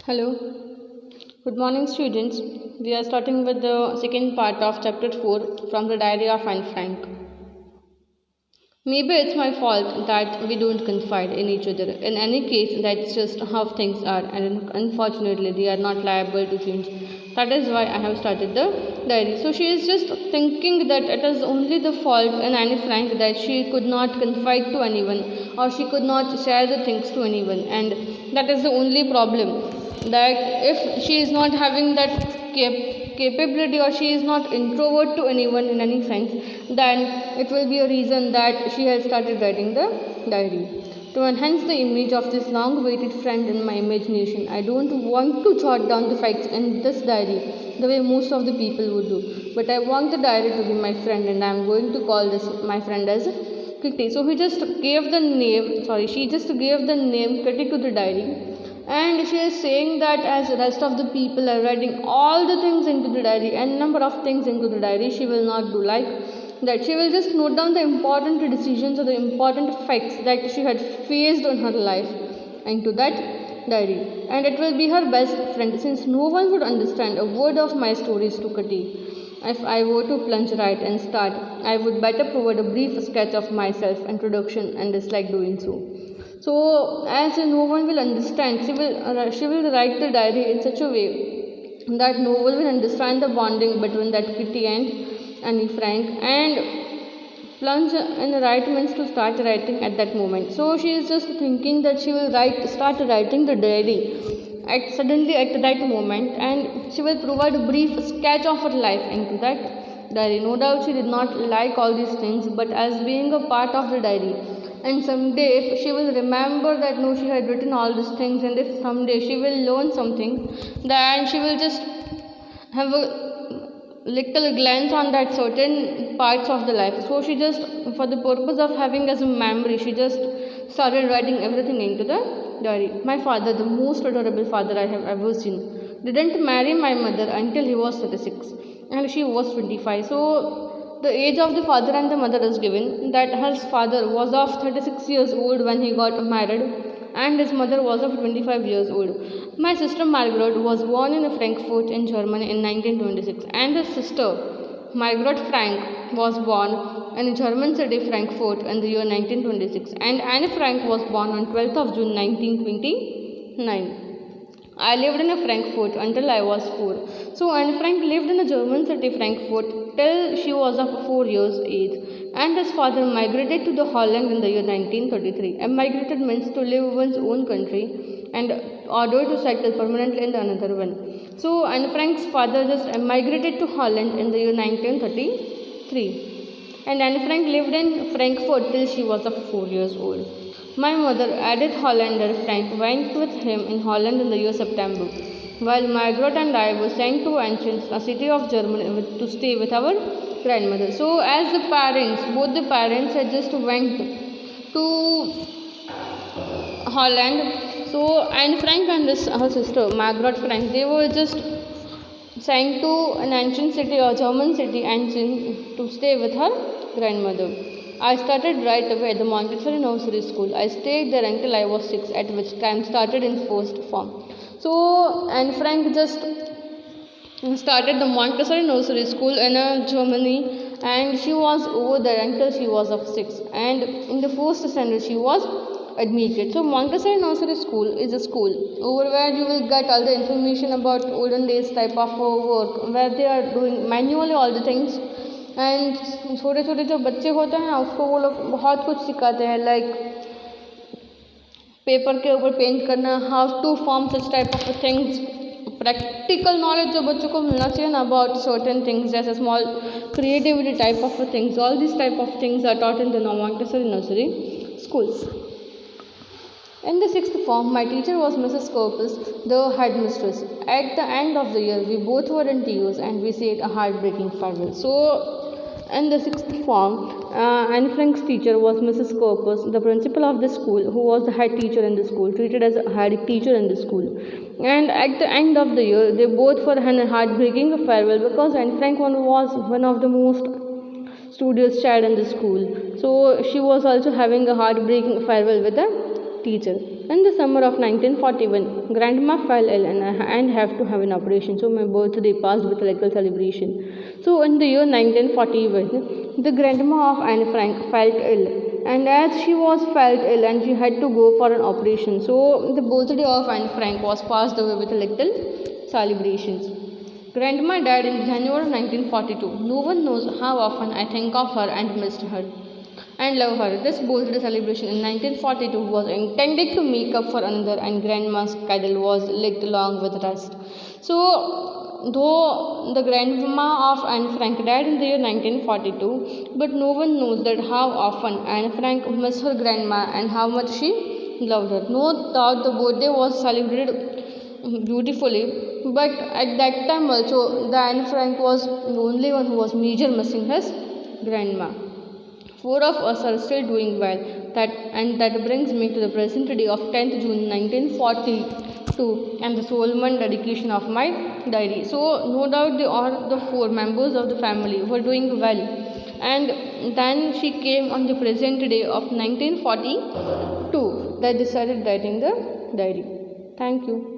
Hello, good morning, students. We are starting with the second part of chapter 4 from the diary of Anne Frank. Maybe it's my fault that we don't confide in each other. In any case, that's just how things are, and unfortunately, they are not liable to change. That is why I have started the diary. So she is just thinking that it is only the fault in Anne Frank that she could not confide to anyone or she could not share the things to anyone, and that is the only problem. That if she is not having that capability or she is not introvert to anyone in any sense, then it will be a reason that she has started writing the diary. To enhance the image of this long awaited friend in my imagination, I don't want to jot down the facts in this diary the way most of the people would do, but I want the diary to be my friend, and I am going to call this my friend as Kitty. So she just gave the name Kitty to the diary, and she is saying that as the rest of the people are writing all the things into the diary and number of things into the diary, she will not do like that. She will just note down the important decisions or the important facts that she had faced in her life into that diary, and it will be her best friend, since no one would understand a word of my stories to Kitty. If I were to plunge right and start, I would better provide a brief sketch of myself, introduction, and dislike doing so. So, as no one will understand, she will write the diary in such a way that no one will understand the bonding between that Kitty and Annie Frank, and plunge in the right means to start writing at that moment. So she is just thinking that she will start writing the diary suddenly at that moment, and she will provide a brief sketch of her life into that diary. No doubt she did not like all these things, but as being a part of the diary, and someday if she will remember that no, she had written all these things, and if someday she will learn something, then she will just have a little glance on that certain parts of the life. So she just, for the purpose of having as a memory, she just started writing everything into the diary. My father, the most adorable father I have ever seen, didn't marry my mother until he was 36 and she was 25. So the age of the father and the mother is given that her father was of 36 years old when he got married, and his mother was of 25 years old. My sister Margaret was born in Frankfurt in Germany in 1926, and his sister Margaret Frank was born in German city Frankfurt in the year 1926, and Anne Frank was born on 12th of June 1929. I lived in Frankfurt until I was 4. So Anne Frank lived in the German city Frankfurt till she was of 4 years age, and his father migrated to the Holland in the year 1933. Emigrated means to leave one's own country and order to settle permanently in another one. So Anne Frank's father just emigrated to Holland in the year 1933, and Anne Frank lived in Frankfurt till she was of 4 years old. My mother, Edith Hollander Frank, went with him in Holland in the year September, while Margaret and I were sent to Aachen, a city of Germany, to stay with our grandmother. So, as the parents, both the parents had just went to Holland. So, Anne Frank and her sister Margaret Frank, they were just sent to an ancient city or German city, Aachen, to stay with her grandmother. I started right away at the Montessori nursery school. I stayed there until I was 6, at which time started in first form. So Anne Frank just started the Montessori nursery school in Germany, and she was over there until she was of 6, and in the first standard she was admitted. So Montessori nursery school is a school over where you will get all the information about olden days type of work, where they are doing manually all the things, and छोटे छोटे जो बच्चे होते हैं उसको वो लोग बहुत कुछ सिखाते हैं, लाइक पेपर के ऊपर पेंट करना, how to form such type of things, practical knowledge जो बच्चों को मिलना चाहिए ना अबाउट सर्टेन थिंग्स, जैसे small creativity type of things. All this type of things are taught in the Montessori nursery school. In the 6th form, my teacher was Mrs. Corpus, the headmistress. At the end of the year, we both were in tears and we said a heartbreaking farewell. So, in the 6th form, Anne Frank's teacher was Mrs. Corpus, the principal of the school, who was the head teacher in the school, treated as a head teacher in the school. And at the end of the year, they both were in a heartbreaking farewell because Anne Frank was one of the most studious child in the school. So, she was also having a heartbreaking farewell with the teacher. In the summer of 1941, grandma fell ill and have to have an operation. So my birthday passed with a local celebration. So in the year 1941, the grandma of Anne Frank felt ill, and as she was felt ill and she had to go for an operation. So the birthday of Anne Frank was passed away with a little celebrations. Grandma died in January 1942. No one knows how often I think of her and missed her and love her. This birthday celebration in 1942 was intended to make up for another, and Grandma's schedule was linked along with rest. So, though the grandma of Anne Frank died in the year 1942, but no one knows that how often Anne Frank missed her grandma and how much she loved her. No doubt the birthday was celebrated beautifully, but at that time also the Anne Frank was the only one who was major missing his grandma. Four of us are still doing well. That brings me to the present day of 10th June 1942 and the solemn dedication of my diary. So no doubt the four members of the family were doing well, and then she came on the present day of 1942 that they started writing the diary. Thank you.